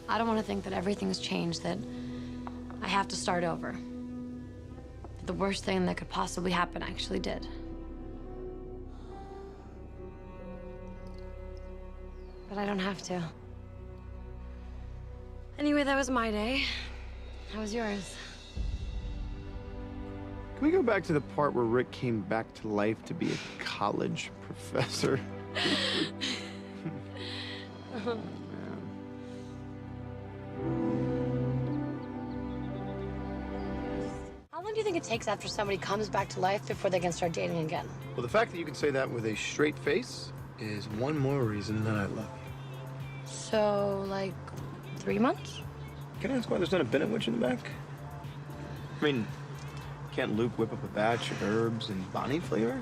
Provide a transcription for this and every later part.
I don't want to think that everything's changed, that I have to start over. The worst thing that could possibly happen actually did. But I don't have to. Anyway, that was my day. How was yours? Can we go back to the part where Rick came back to life to be a college professor? Oh, man. How long do you think it takes after somebody comes back to life before they can start dating again? Well, the fact that you can say that with a straight face is one more reason that I love you. So, like, 3 months? Can I ask why there's not a Bennett witch in the back? I mean, can't Luke whip up a batch of herbs and Bonnie flavor?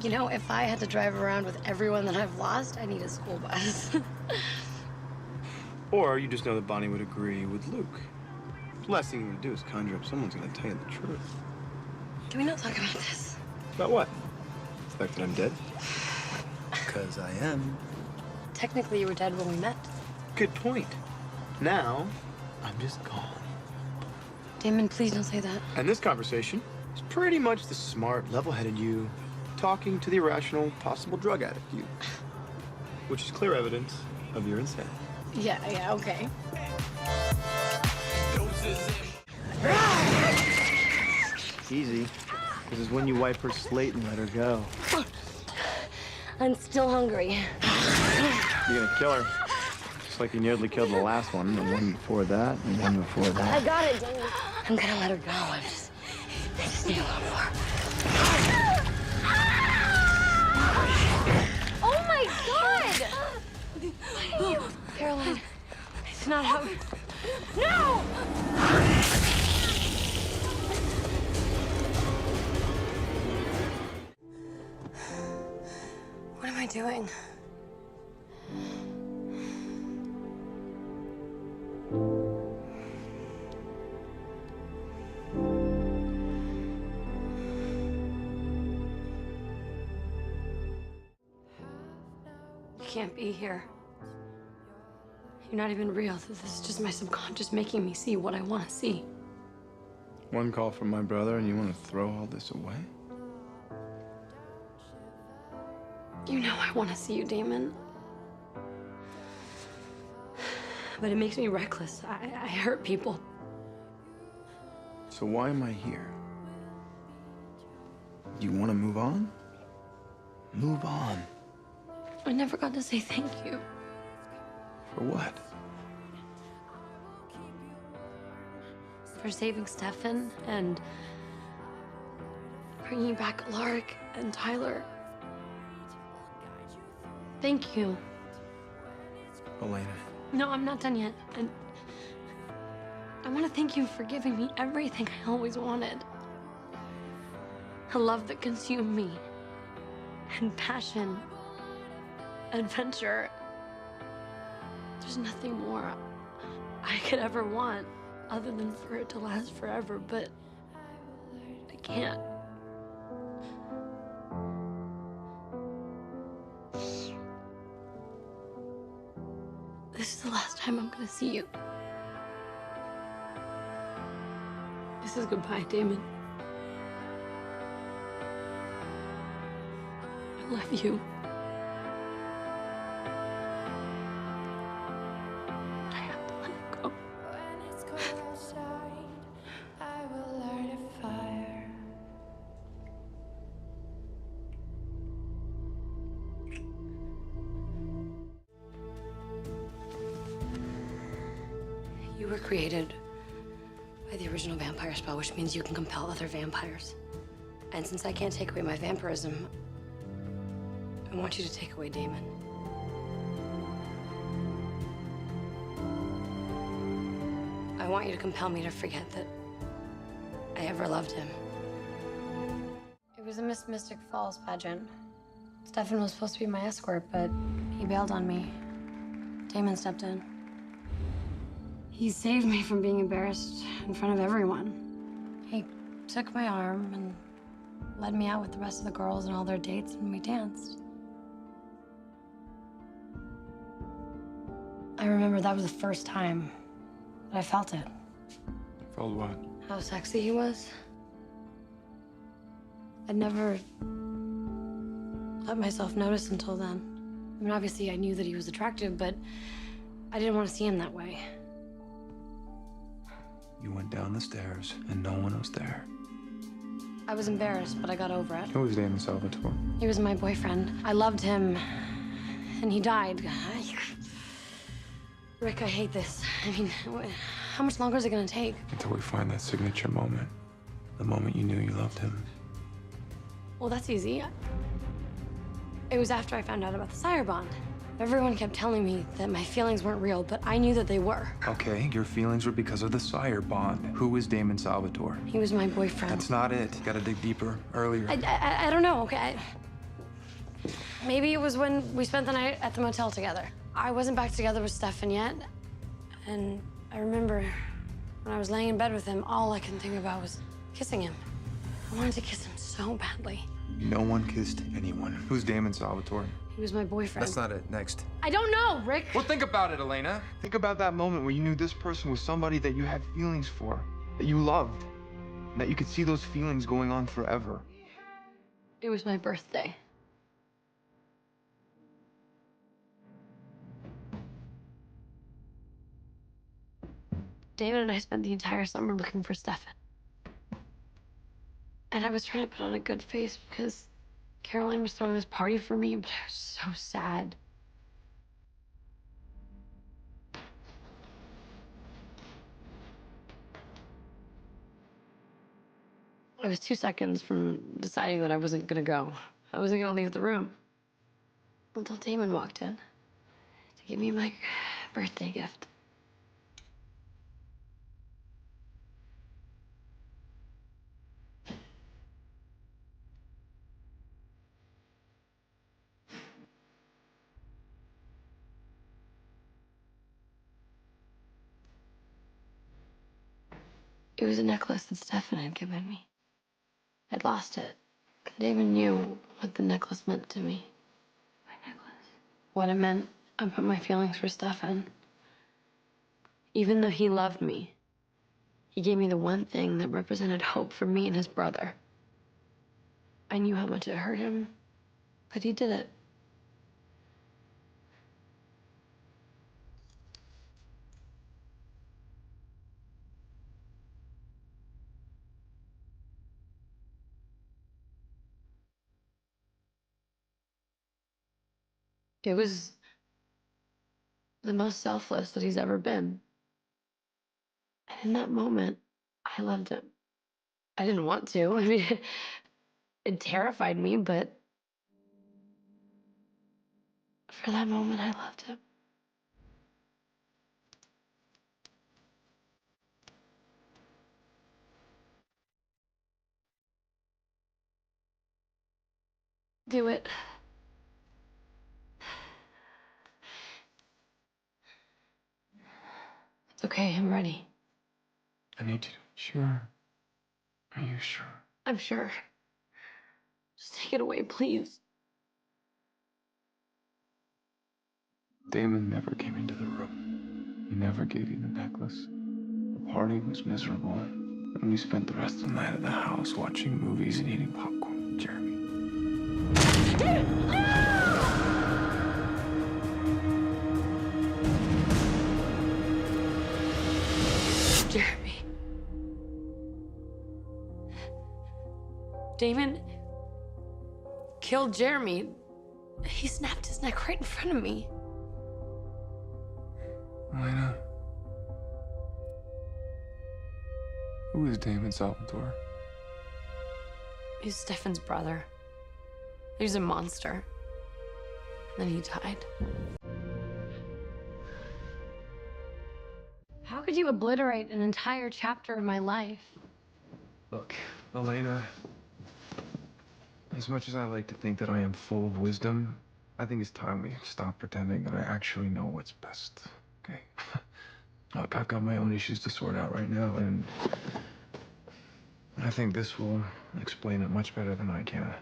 You know, if I had to drive around with everyone that I've lost, I need a school bus. Or you just know that Bonnie would agree with Luke. The last thing you want to do is conjure up someone's going to tell you the truth. Can we not talk about this? About what? The fact that I'm dead? Because I am. Technically, you were dead when we met. Good point. Now, I'm just gone. Damon, please don't say that. And this conversation is pretty much the smart, level-headed you talking to the irrational, possible drug addict you. Which is clear evidence of your insanity. Yeah, okay. Easy. This is when you wipe her slate and let her go. I'm still hungry. You're gonna kill her. Just like you nearly killed the last one, the one before that, and the one before that. I got it, Damon. I'm gonna let her go. I just need a little more. Oh my God! Caroline, it's not how. No! What am I doing? You can't be here. You're not even real. This is just my subconscious making me see what I want to see. One call from my brother and you want to throw all this away? You know I want to see you, Damon. But it makes me reckless. I hurt people. So why am I here? Do you want to move on? Move on. I never got to say thank you. For what? For saving Stefan and bringing back Lark and Tyler. Thank you. Elena. No, I'm not done yet. And I want to thank you for giving me everything I always wanted. A love that consumed me. And passion. Adventure. There's nothing more I could ever want other than for it to last forever, but I can't. This is the last time I'm gonna see you. This is goodbye, Damon. I love you. I have to let it go. You were created by the original vampire spell, which means you can compel other vampires. And since I can't take away my vampirism, I want you to take away Damon. I want you to compel me to forget that I ever loved him. It was a Miss Mystic Falls pageant. Stefan was supposed to be my escort, but he bailed on me. Damon stepped in. He saved me from being embarrassed in front of everyone. He took my arm and led me out with the rest of the girls and all their dates, and we danced. I remember that was the first time but I felt it. Felt what? How sexy he was. I'd never let myself notice until then. I mean, obviously I knew that he was attractive, but I didn't want to see him that way. You went down the stairs and no one was there. I was embarrassed, but I got over it. Who was Salvatore? He was my boyfriend. I loved him, and he died. Rick, I hate this. I mean, how much longer is it gonna take? Until we find that signature moment. The moment you knew you loved him. Well, that's easy. It was after I found out about the sire bond. Everyone kept telling me that my feelings weren't real, but I knew that they were. Okay, your feelings were because of the sire bond. Who is Damon Salvatore? He was my boyfriend. That's not it. Gotta dig deeper. Earlier. I don't know, okay? Maybe it was when we spent the night at the motel together. I wasn't back together with Stefan yet, and I remember when I was laying in bed with him, all I could think about was kissing him. I wanted to kiss him so badly. No one kissed anyone. Who's Damon Salvatore? He was my boyfriend. That's not it. Next. I don't know, Rick. Well, think about it, Elena. Think about that moment where you knew this person was somebody that you had feelings for, that you loved, and that you could see those feelings going on forever. It was my birthday. David and I spent the entire summer looking for Stefan. And I was trying to put on a good face because Caroline was throwing this party for me, but I was so sad. I was 2 seconds from deciding that I wasn't gonna go. I wasn't gonna leave the room. Until Damon walked in to give me my birthday gift. It was a necklace that Stefan had given me. I'd lost it. Damon knew what the necklace meant to me. My necklace. What it meant about my feelings for Stefan. Even though he loved me, he gave me the one thing that represented hope for me and his brother. I knew how much it hurt him, but he did it. It was the most selfless that he's ever been. And in that moment, I loved him. I didn't want to. I mean, it terrified me, but for that moment, I loved him. Do it. It's okay, I'm ready. I need you to be sure. Are you sure? I'm sure. Just take it away, please. Damon never came into the room. He never gave you the necklace. The party was miserable. And we spent the rest of the night at the house watching movies and eating popcorn with Jeremy. Jeremy. Damon killed Jeremy. He snapped his neck right in front of me. Elena. Who is Damon Salvatore? He's Stefan's brother. He's a monster. And then he died. How could you obliterate an entire chapter of my life? Look, Elena, as much as I like to think that I am full of wisdom, I think it's time we stop pretending that I actually know what's best, okay? Look, I've got my own issues to sort out right now, and I think this will explain it much better than I can.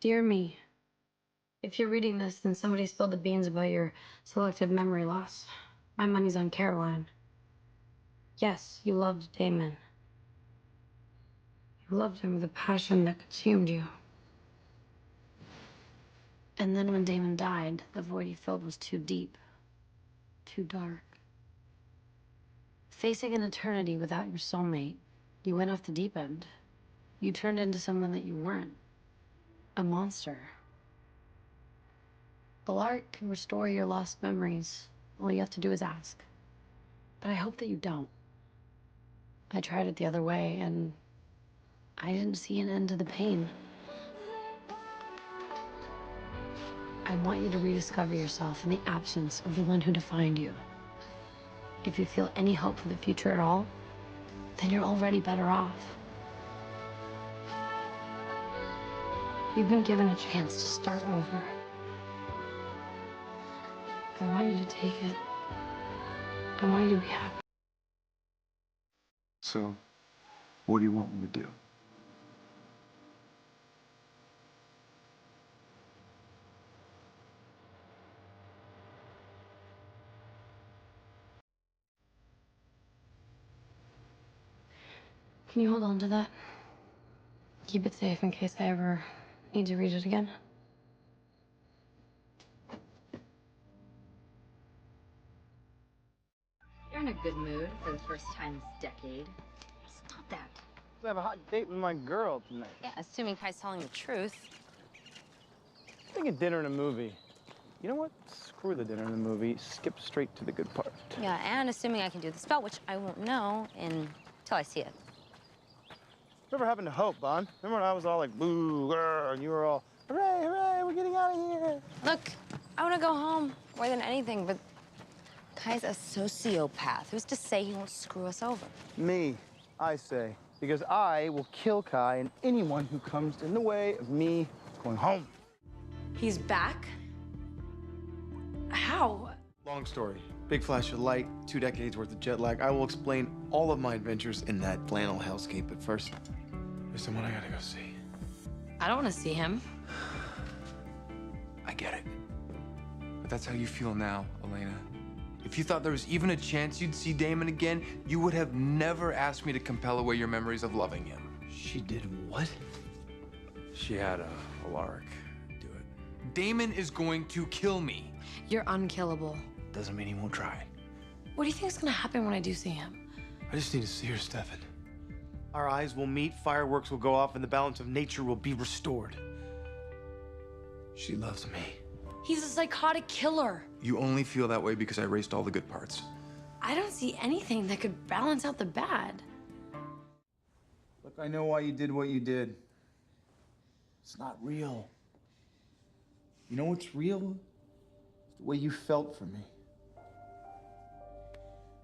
Dear me, if you're reading this, then somebody spilled the beans about your selective memory loss. My money's on Caroline. Yes, you loved Damon. You loved him with a passion that consumed you. And then when Damon died, the void he filled was too deep, too dark. Facing an eternity without your soulmate, you went off the deep end. You turned into someone that you weren't. A monster. Alaric can restore your lost memories. All you have to do is ask. But I hope that you don't. I tried it the other way, and I didn't see an end to the pain. I want you to rediscover yourself in the absence of the one who defined you. If you feel any hope for the future at all, then you're already better off. You've been given a chance to start over. I want you to take it. I want you to be happy. So, what do you want me to do? Can you hold on to that? Keep it safe in case I ever need to read it again. You're in a good mood for the first time this decade. Stop that. I have a hot date with my girl tonight. Yeah, assuming Kai's telling the truth. Think of dinner and a movie. You know what? Screw the dinner and the movie. Skip straight to the good part. Yeah, and assuming I can do the spell, which I won't know until I see it. Whatever happened to hope, Bon? Remember when I was all like, boo, grr, and you were all, hooray, hooray, we're getting out of here. Look, I want to go home more than anything, but Kai's a sociopath. Who's to say he won't screw us over? Me, I say. Because I will kill Kai and anyone who comes in the way of me going home. He's back? How? Long story. Big flash of light, 2 decades worth of jet lag. I will explain all of my adventures in that flannel hellscape, but first, there's someone I gotta go see. I don't want to see him. I get it. But that's how you feel now, Elena. If you thought there was even a chance you'd see Damon again, you would have never asked me to compel away your memories of loving him. She did what? She had Alaric do it. Damon is going to kill me. You're unkillable. Doesn't mean he won't try. What do you think is gonna happen when I do see him? I just need to see her, Stefan. Our eyes will meet, fireworks will go off, and the balance of nature will be restored. She loves me. He's a psychotic killer. You only feel that way because I erased all the good parts. I don't see anything that could balance out the bad. Look, I know why you did what you did. It's not real. You know what's real? It's the way you felt for me.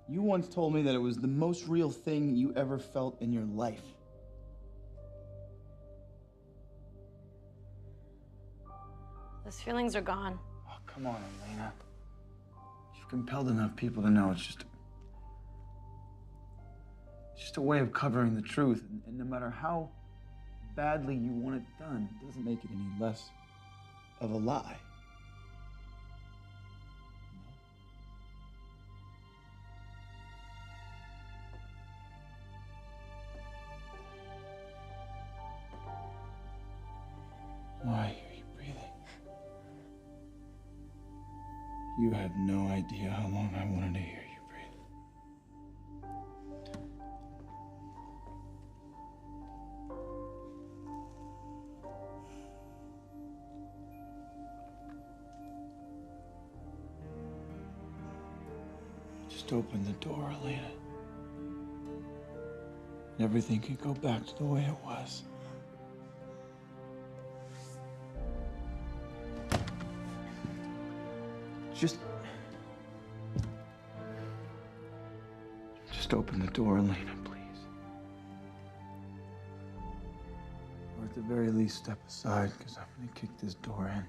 You once told me that it was the most real thing you ever felt in your life. Those feelings are gone. Oh, come on, Elena. You've compelled enough people to know it's just a way of covering the truth. And no matter how badly you want it done, it doesn't make it any less of a lie. Oh, I hear you breathing. You have no idea how long I wanted to hear you breathe. Just open the door, Elena. And everything can go back to the way it was. Just open the door, Elena, please. Or at the very least, step aside, because I'm gonna kick this door in.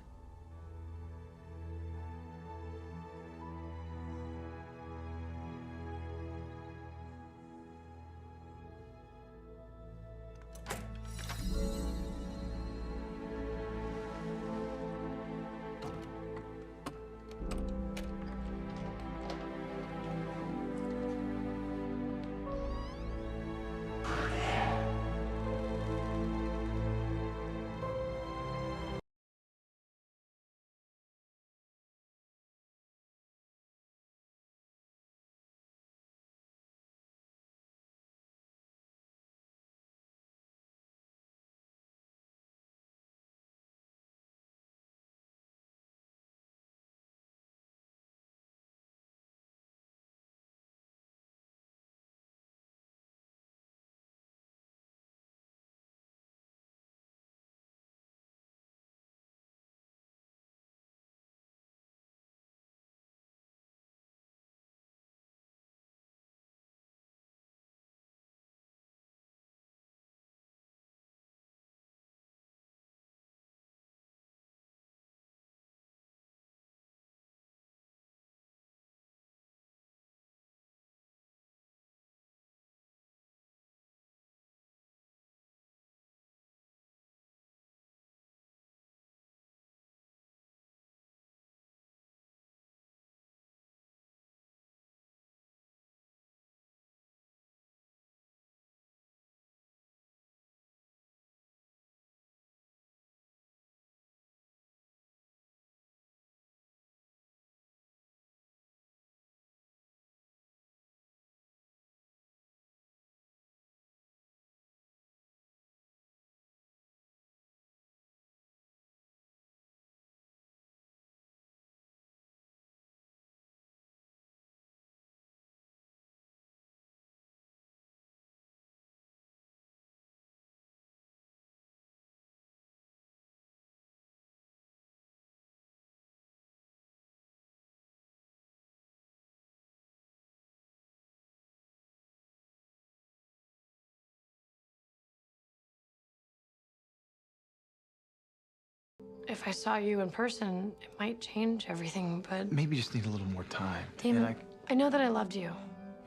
if I saw you in person, it might change everything, but... Maybe you just need a little more time. Damon, I know that I loved you.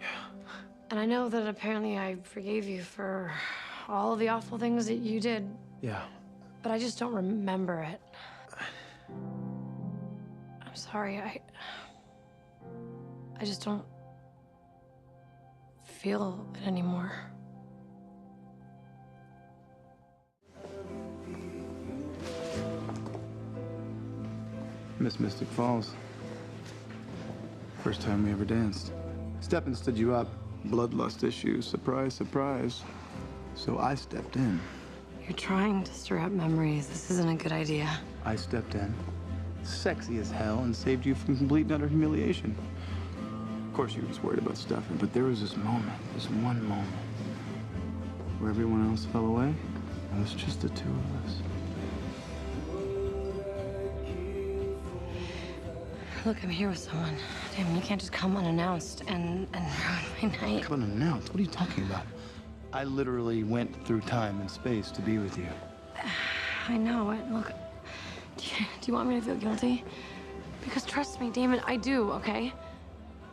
Yeah. And I know that apparently I forgave you for all of the awful things that you did. Yeah. But I just don't remember it. I'm sorry, I just don't feel it anymore. Miss Mystic Falls. First time we ever danced. Steppin' stood you up. Bloodlust issues. Surprise, surprise. So I stepped in. You're trying to stir up memories. This isn't a good idea. I stepped in, sexy as hell, and saved you from complete and utter humiliation. Of course, you were just worried about Stefan, but there was this moment, this one moment, where everyone else fell away. It was just the two of us. Look, I'm here with someone. Damn, you can't just come unannounced and ruin my night. Come unannounced? What are you talking about? I literally went through time and space to be with you. I know. Look, do you want me to feel guilty? Because trust me, Damon, I do, okay?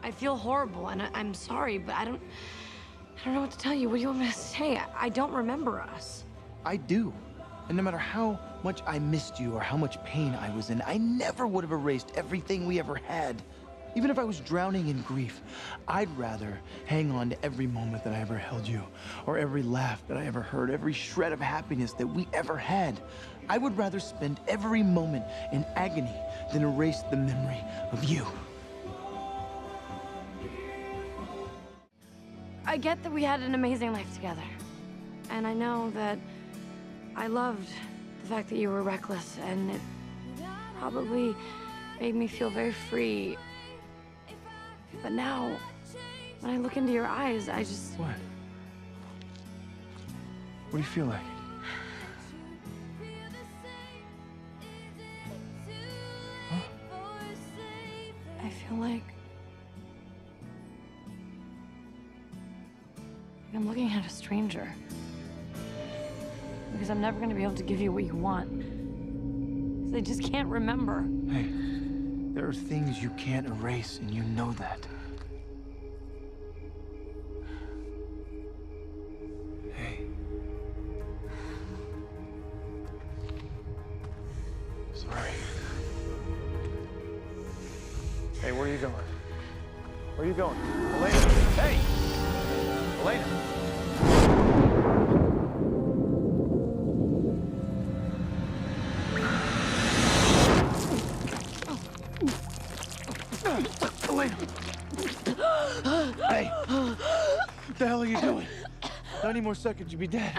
I feel horrible, and I'm sorry, but I don't know what to tell you. What do you want me to say? I don't remember us. I do. And no matter how much I missed you or how much pain I was in, I never would have erased everything we ever had. Even if I was drowning in grief, I'd rather hang on to every moment that I ever held you, or every laugh that I ever heard, every shred of happiness that we ever had. I would rather spend every moment in agony than erase the memory of you. I get that we had an amazing life together. And I know that I loved the fact that you were reckless, and it probably made me feel very free. But now, when I look into your eyes, I just... What? What do you feel like? Huh? I feel like I'm looking at a stranger. Because I'm never gonna be able to give you what you want. Because I just can't remember. Hey, there are things you can't erase, and you know that. Hey. Sorry. Hey, where are you going? Where are you going? Elena! Hey! Elena! Elena! Hey! What the hell are you doing? 90 more seconds, you'll be dead.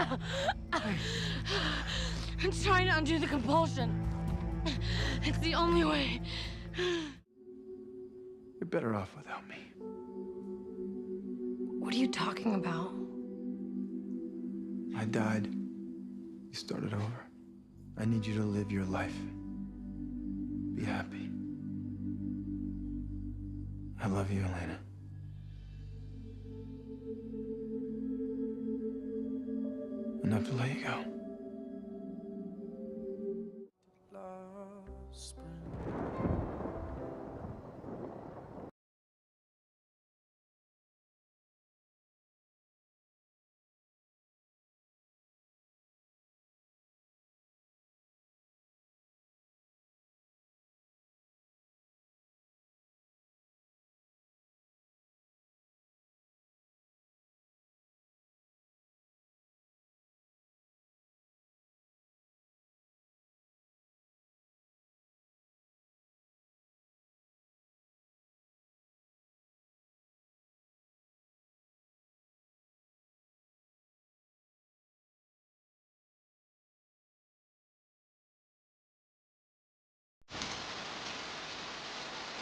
Hey. I'm trying to undo the compulsion. It's the only way. You're better off without me. What are you talking about? I died. You started over. I need you to live your life. Be happy. I love you, Elena. Enough to let you go.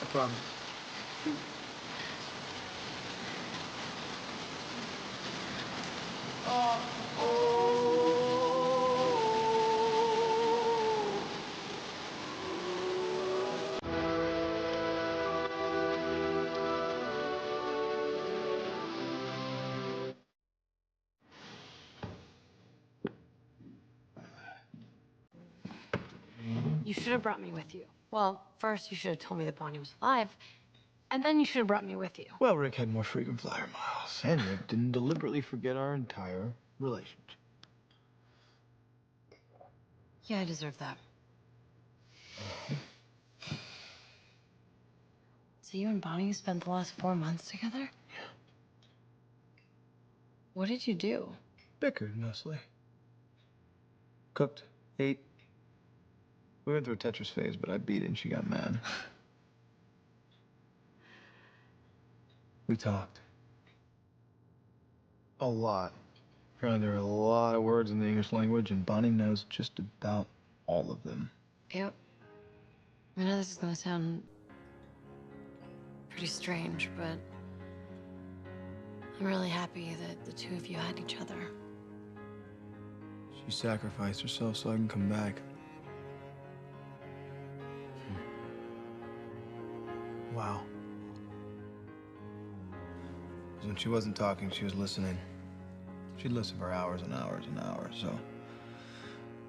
I promise. You should have brought me with you. Well, first you should have told me that Bonnie was alive, and then you should have brought me with you. Well, Rick had more frequent flyer miles, and Rick didn't deliberately forget our entire relationship. Yeah, I deserve that. So you and Bonnie spent the last 4 months together? Yeah. What did you do? Bickered, mostly. Cooked, ate. We went through a Tetris phase, but I beat it and she got mad. We talked. A lot. Apparently there are a lot of words in the English language, and Bonnie knows just about all of them. Yep. I know this is gonna sound pretty strange, but I'm really happy that the two of you had each other. She sacrificed herself so I can come back. Wow. 'Cause when she wasn't talking, she was listening. She'd listen for hours and hours and hours, so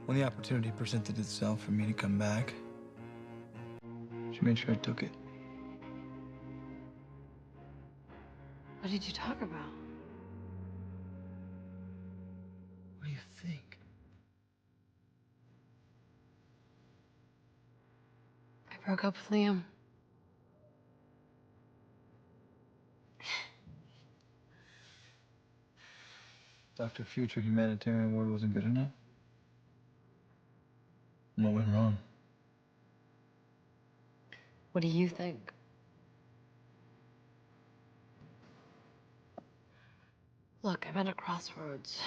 when the opportunity presented itself for me to come back, she made sure I took it. What did you talk about? What do you think? I broke up with Liam. Dr. Future Humanitarian Award wasn't good enough? What went wrong? What do you think? Look, I'm at a crossroads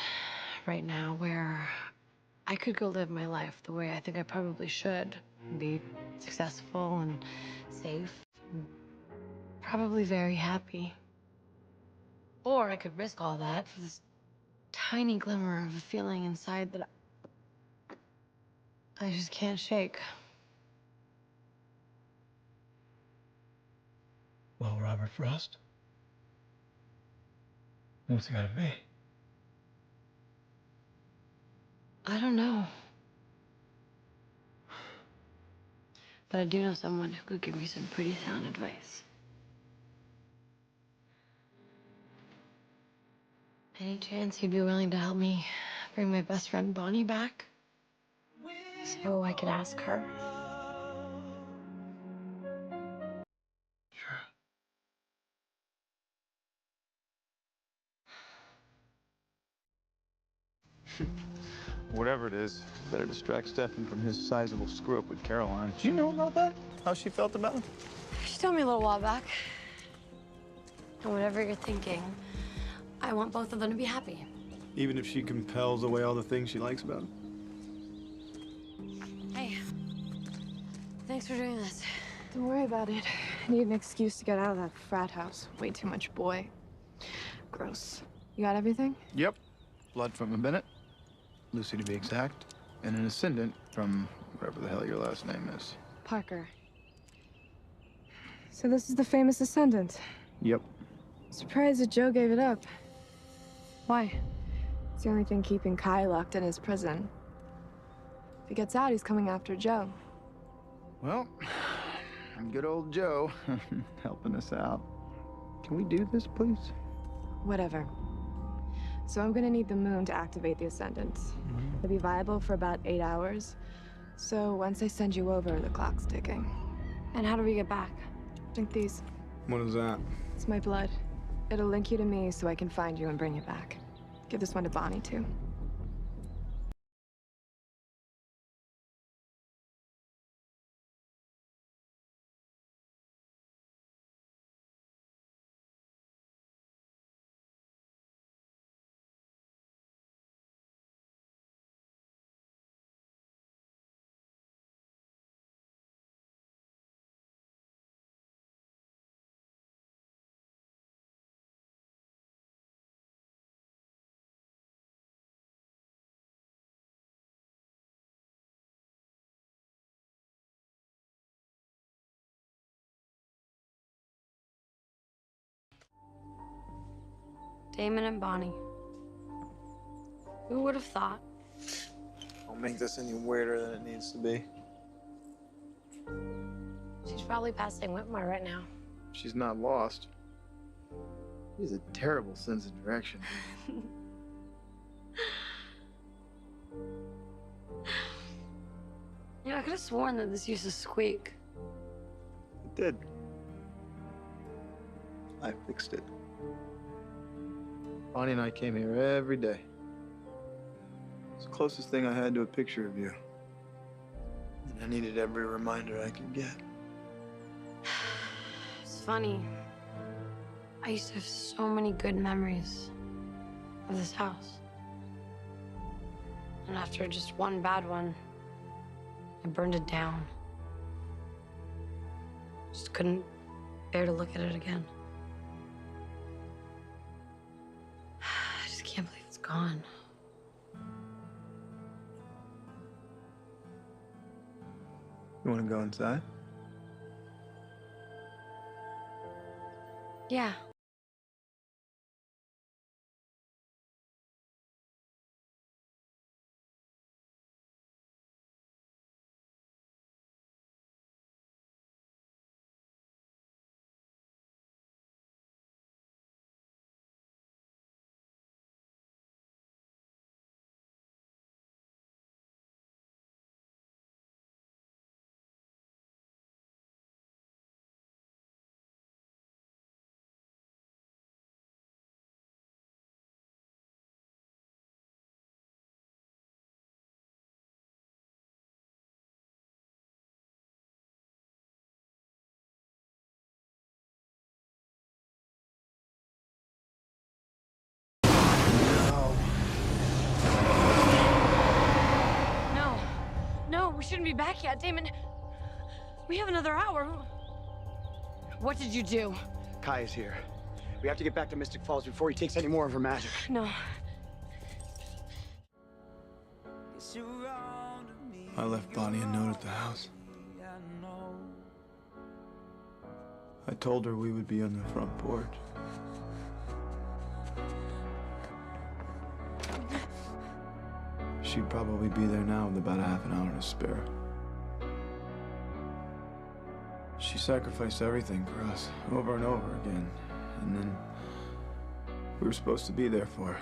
right now where I could go live my life the way I think I probably should. Be successful and safe, and probably very happy. Or I could risk all that for this tiny glimmer of a feeling inside that I just can't shake. Well, Robert Frost? What's it gotta be? I don't know. But I do know someone who could give me some pretty sound advice. Any chance you'd be willing to help me bring my best friend Bonnie back? So I could ask her. Sure. Whatever it is, better distract Stefan from his sizable screw-up with Caroline. Do you know about that? How she felt about it? She told me a little while back. And whatever you're thinking, I want both of them to be happy. Even if she compels away all the things she likes about him? Hey, thanks for doing this. Don't worry about it. I need an excuse to get out of that frat house. Way too much boy. Gross. You got everything? Yep. Blood from a Bennett, Lucy to be exact, and an ascendant from whatever the hell your last name is. Parker. So this is the famous Ascendant. Yep. Surprised that Joe gave it up. Why? It's the only thing keeping Kai locked in his prison. If he gets out, he's coming after Joe. Well, good old Joe helping us out. Can we do this, please? Whatever. So I'm gonna need the moon to activate the Ascendant. It'll be viable for about 8 hours. So once I send you over, the clock's ticking. And how do we get back? Drink these. What is that? It's my blood. It'll link you to me so I can find you and bring you back. Give this one to Bonnie, too. Damon and Bonnie. Who would have thought? Don't make this any weirder than it needs to be. She's probably passing Whitmore right now. She's not lost. She has a terrible sense of direction. You know, I could have sworn that this used to squeak. It did. I fixed it. Bonnie and I came here every day. It's the closest thing I had to a picture of you. And I needed every reminder I could get. It's funny. I used to have so many good memories of this house. And after just one bad one, I burned it down. Just couldn't bear to look at it again. I just can't believe it's gone. You want to go inside? Yeah. No, we shouldn't be back yet, Damon. We have another hour. What did you do? Kai is here. We have to get back to Mystic Falls before he takes any more of her magic. No. I left Bonnie a note at the house. I told her we would be on the front porch. She'd probably be there now with about a half an hour to spare. She sacrificed everything for us, over and over again. And then we were supposed to be there for her.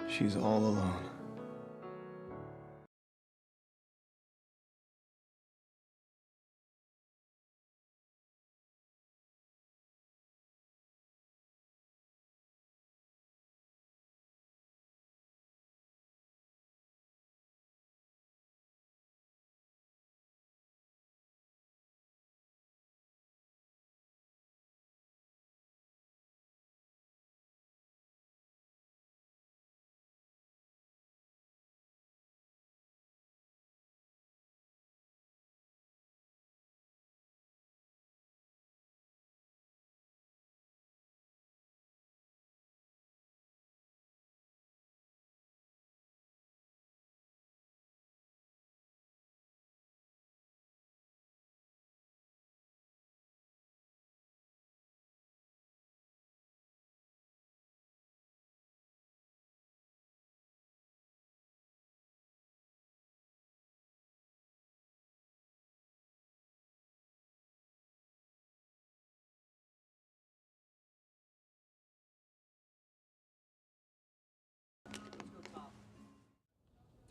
She's all alone.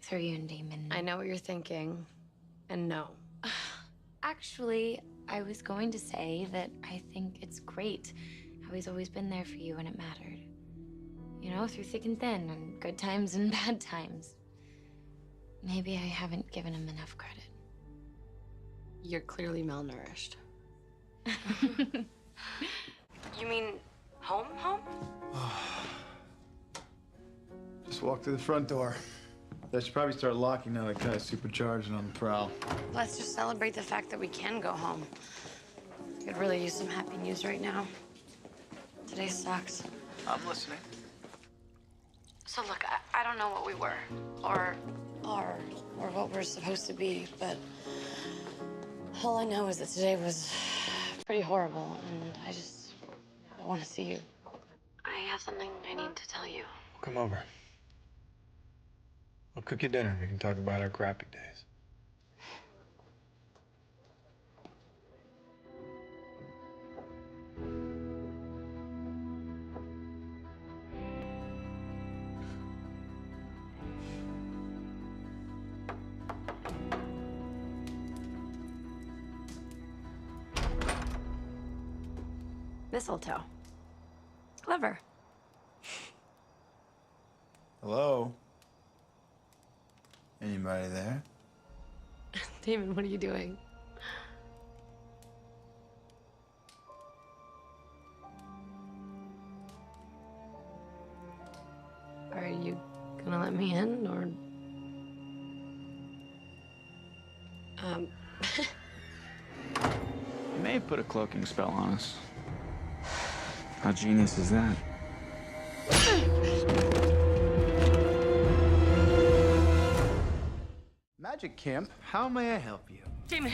Through you and Damon. I know what you're thinking, and no. Actually, I was going to say that I think it's great how he's always been there for you when it mattered. You know, through thick and thin, and good times and bad times. Maybe I haven't given him enough credit. You're clearly malnourished. You mean home? Just walk through the front door. I should probably start locking now that Kai's supercharged and on the prowl. Let's just celebrate the fact that we can go home. Could really use some happy news right now. Today sucks. I'm listening. So look, I don't know what we were, or are, or what we're supposed to be, but all I know is that today was pretty horrible, and I want to see you. I have something I need to tell you. Come over. I'll cook you dinner. We can talk about our crappy days. Mistletoe. Clever. Hello? Anybody there? Damon, what are you doing? Are you gonna let me in, or... You may have put a cloaking spell on us. How genius is that? Magic camp, how may I help you? Damon,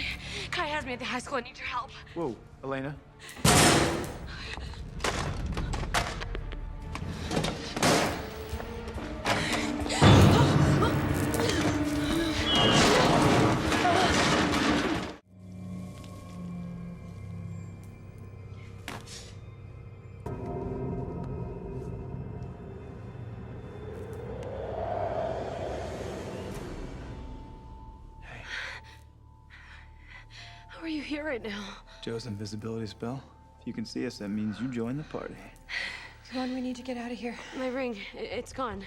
Kai has me at the high school. I need your help. Whoa, Elena. How are you here right now? Joe's invisibility spell. If you can see us, that means you join the party. Come on, we need to get out of here. My ring, it's gone.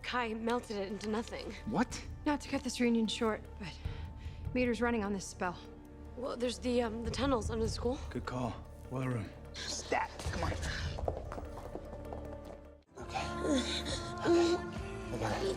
Kai melted it into nothing. What? Not to cut this reunion short, but Meter's running on this spell. Well, there's the tunnels under the school. Good call. Well room. Stat. Come on. Okay. Okay. I got it.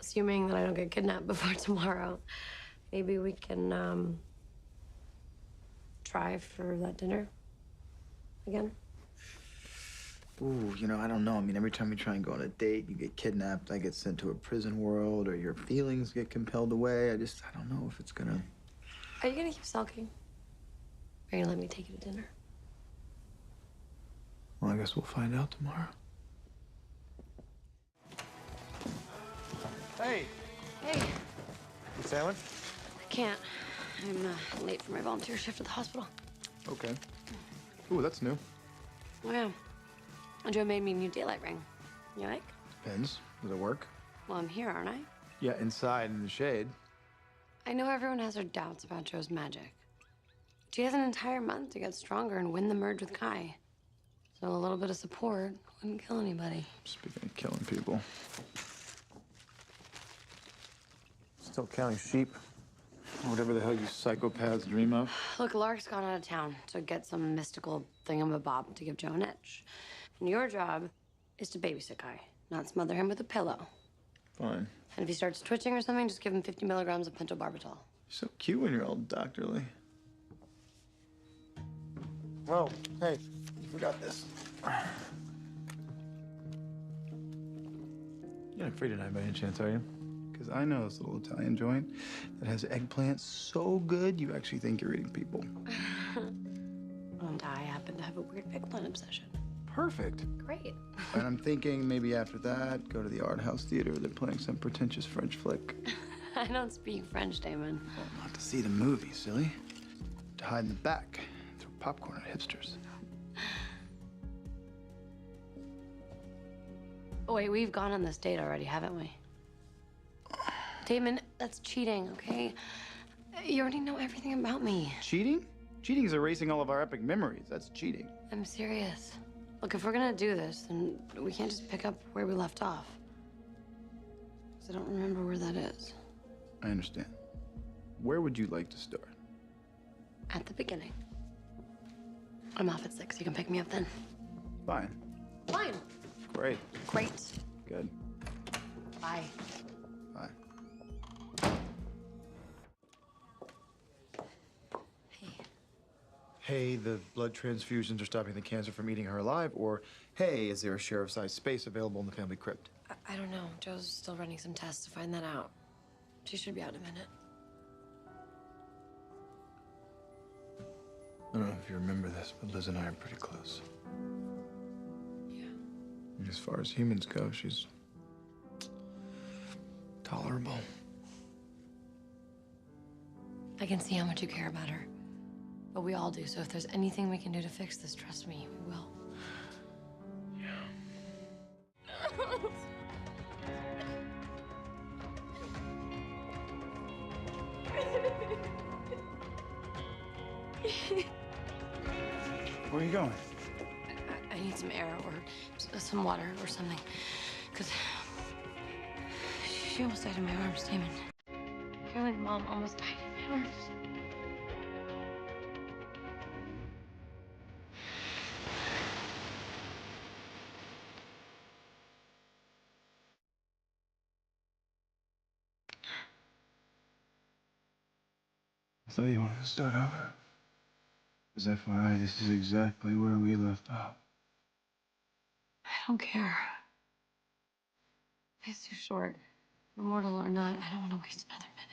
Assuming that I don't get kidnapped before tomorrow, maybe we can, try for that dinner again? Ooh, I don't know. I mean, every time you try and go on a date, you get kidnapped, I get sent to a prison world, or your feelings get compelled away. I don't know if it's gonna... Are you gonna keep sulking? Are you gonna let me take you to dinner? Well, I guess we'll find out tomorrow. Hey, Hey, you sailing? I can't. I'm late for my volunteer shift at the hospital. Okay. Ooh, that's new. Oh, yeah. Joe made me a new daylight ring. You like? Depends. Does it work? Well, I'm here, aren't I? Yeah, inside in the shade. I know everyone has their doubts about Joe's magic. She has an entire month to get stronger and win the merge with Kai. So a little bit of support wouldn't kill anybody. Speaking of killing people. Still counting sheep. Whatever the hell you psychopaths dream of. Look, Lark's gone out of town to get some mystical thingamabob to give Joe an itch. And your job is to babysit Kai, not smother him with a pillow. Fine. And if he starts twitching or something, just give him 50 milligrams of pentobarbital. You're so cute when you're all doctorly. Whoa, hey, you forgot this. You're not free tonight by any chance, are you? Because I know this little Italian joint that has eggplants so good you actually think you're eating people. have a weird pickle obsession. Perfect. Great. And I'm thinking maybe after that, go to the art house theater. They're playing some pretentious French flick. I don't speak French, Damon. Well, not to see the movie, silly. To hide in the back, throw popcorn at hipsters. Oh, wait, we've gone on this date already, haven't we? Damon, that's cheating, okay? You already know everything about me. Cheating? Cheating is erasing all of our epic memories. That's cheating. I'm serious. Look, if we're gonna do this, then we can't just pick up where we left off. Because I don't remember where that is. I understand. Where would you like to start? At the beginning. I'm off at 6. You can pick me up then. Fine. Fine. Great. Great. Good. Bye. Bye. Hey. Hey, the blood transfusions are stopping the cancer from eating her alive, or hey, is there a sheriff-sized space available in the family crypt? I don't know. Joe's still running some tests to find that out. She should be out in a minute. I don't know if you remember this, but Liz and I are pretty close. Yeah. And as far as humans go, she's tolerable. I can see how much you care about her. But we all do, so if there's anything we can do to fix this, trust me, we will. Where are you going? I need some air or some water or something. Because she almost died in my arms, Damon. Caroline's mom almost died in my arms. I thought you wanted to start over. Because FYI, this is exactly where we left off. I don't care. It's too short. Immortal or not, I don't want to waste another minute.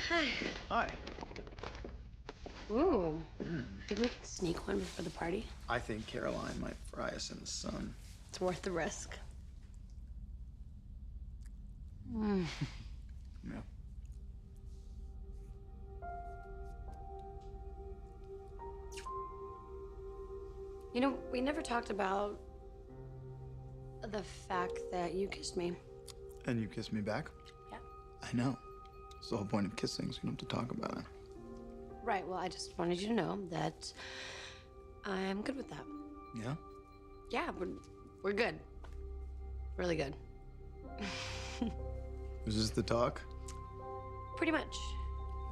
Hi. Hi. Ooh. Think we can sneak one before the party? I think Caroline might fry us in the sun. It's worth the risk. Yeah. You know, we never talked about the fact that you kissed me. And you kissed me back? Yeah. I know. It's the whole point of kissing, so you don't have to talk about it. Right, well, I just wanted you to know that I'm good with that. Yeah? Yeah, we're good. Really good. Is this the talk? Pretty much.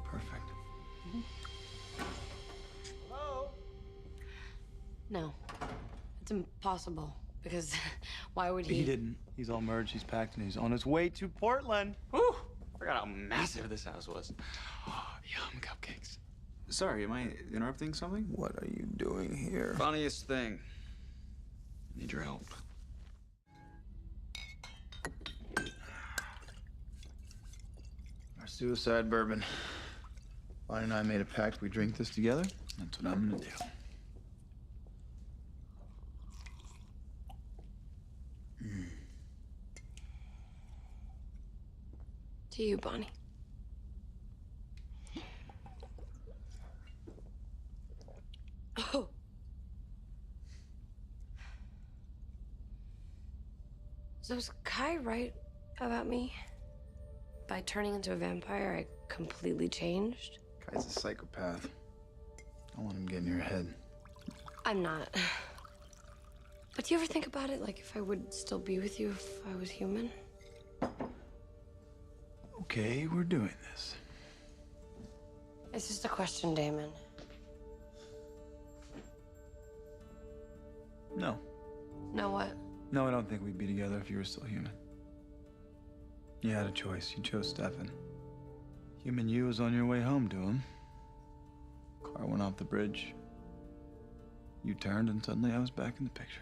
Perfect. No. It's impossible. Because why would he? He didn't. He's all merged, he's packed, and he's on his way to Portland. Whew! Forgot how massive this house was. Yum, cupcakes. Sorry, am I interrupting something? What are you doing here? Funniest thing. Need your help. Our suicide bourbon. Bonnie and I made a pact we drink this together. That's what I'm gonna do. To you, Bonnie. Oh. So was Kai right about me? By turning into a vampire, I completely changed? Kai's a psychopath. Don't let him get in your head. I'm not. But do you ever think about it? Like, if I would still be with you if I was human? Okay, we're doing this. It's just a question, Damon. No. No what? No, I don't think we'd be together if you were still human. You had a choice. You chose Stefan. Human you was on your way home to him. Car went off the bridge. You turned and suddenly I was back in the picture.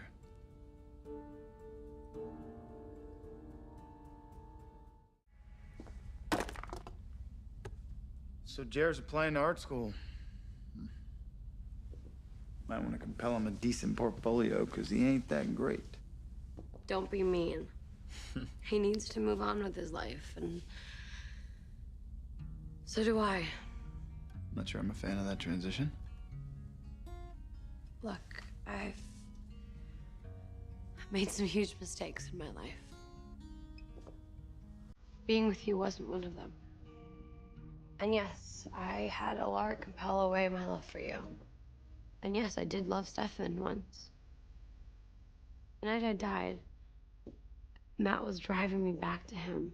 So Jared's applying to art school. Might want to compel him a decent portfolio, because he ain't that great. Don't be mean. He needs to move on with his life, and so do I. Not sure I'm a fan of that transition. Look, I've made some huge mistakes in my life. Being with you wasn't one of them. And yes, I had Alar compel away my love for you. And yes, I did love Stefan once. The night I died, Matt was driving me back to him.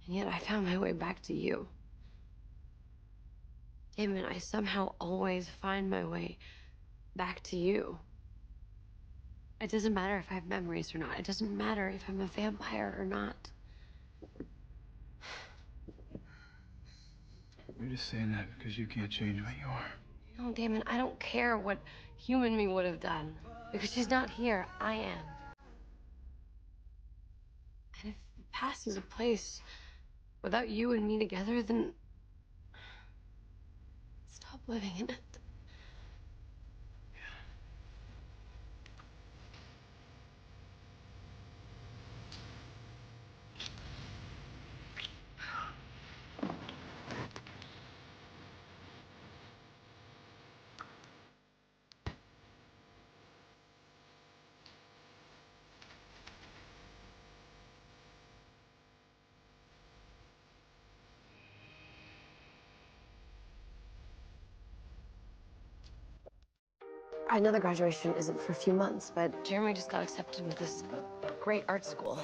And yet I found my way back to you. Damon, I somehow always find my way back to you. It doesn't matter if I have memories or not. It doesn't matter if I'm a vampire or not. You're just saying that because you can't change what you are. No, Damon, I don't care what human me would have done. Because she's not here. I am. And if the past is a place without you and me together, then stop living in it. I know the graduation isn't for a few months, but Jeremy just got accepted with this great art school.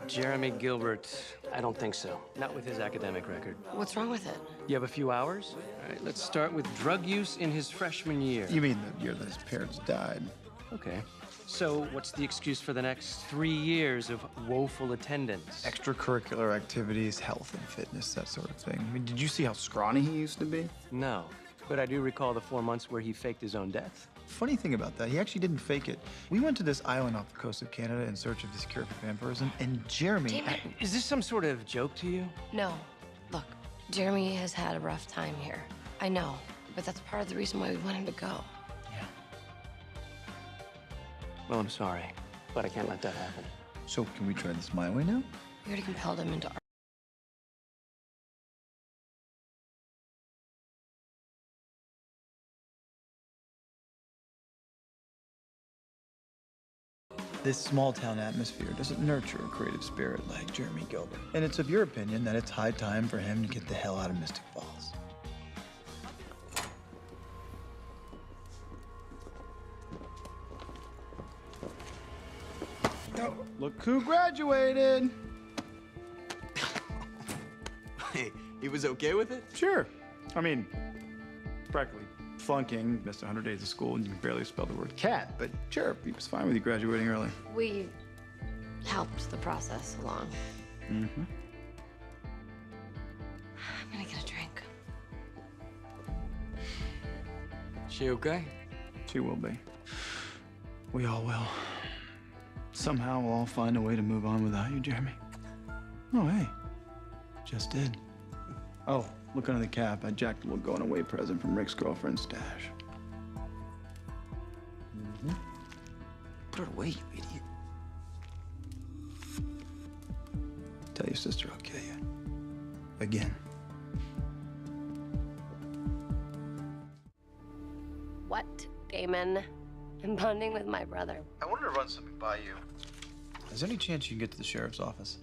Jeremy Gilbert, I don't think so. Not with his academic record. What's wrong with it? You have a few hours? All right, let's start with drug use in his freshman year. You mean the year that his parents died? Okay. So what's the excuse for the next 3 years of woeful attendance? Extracurricular activities, health and fitness, that sort of thing. I mean, did you see how scrawny he used to be? No, but I do recall the 4 months where he faked his own death. Funny thing about that, he actually didn't fake it. We went to this island off the coast of Canada in search of this cure for vampirism, and Jeremy... Is this some sort of joke to you? No. Look, Jeremy has had a rough time here. I know, but that's part of the reason why we want him to go. Yeah. Well, I'm sorry, but I can't let that happen. So can we try this my way now? We already compelled him into art. This small-town atmosphere doesn't nurture a creative spirit like Jeremy Gilbert. And it's of your opinion that it's high time for him to get the hell out of Mystic Falls. Oh, look who graduated! Hey, he was okay with it? Sure. I mean, practically flunking, missed 100 days of school, and you can barely spell the word cat, but sure, he was fine with you graduating early. We helped the process along. Mm-hmm. I'm gonna get a drink. She okay? She will be. We all will. Somehow we'll all find a way to move on without you, Jeremy. Oh, hey. Just did. Oh, look under the cap. I jacked a little going away present from Rick's girlfriend's stash. Mm-hmm. Put it away, you idiot. Tell your sister I'll kill you. Again. What, Damon? I'm bonding with my brother. I wanted to run something by you. Is there any chance you can get to the sheriff's office?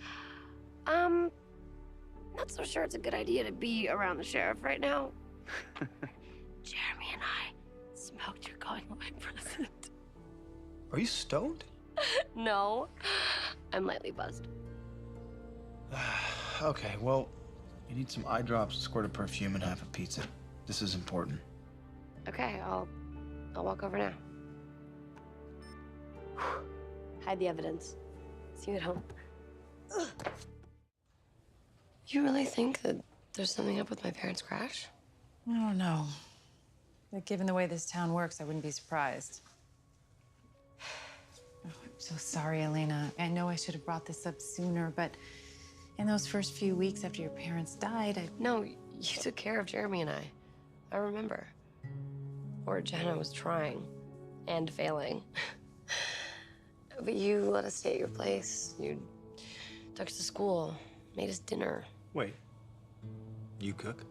Not so sure it's a good idea to be around the sheriff right now. Jeremy and I smoked your going away present. Are you stoned? No, I'm lightly buzzed. Okay, well, you need some eye drops, a squirt of perfume, and half a pizza. This is important. Okay, I'll walk over now. Hide the evidence. See you at home. You really think that there's something up with my parents' crash? I don't know. But given the way this town works, I wouldn't be surprised. Oh, I'm so sorry, Elena. I know I should have brought this up sooner, but in those first few weeks after your parents died, No, you took care of Jeremy and I. I remember. Or Jenna was trying and failing. But you let us stay at your place. You took us to school, made us dinner. Wait. You cook?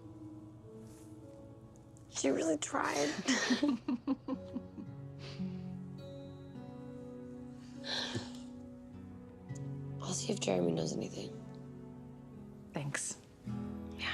She really tried. I'll see if Jeremy knows anything. thanks. Yeah.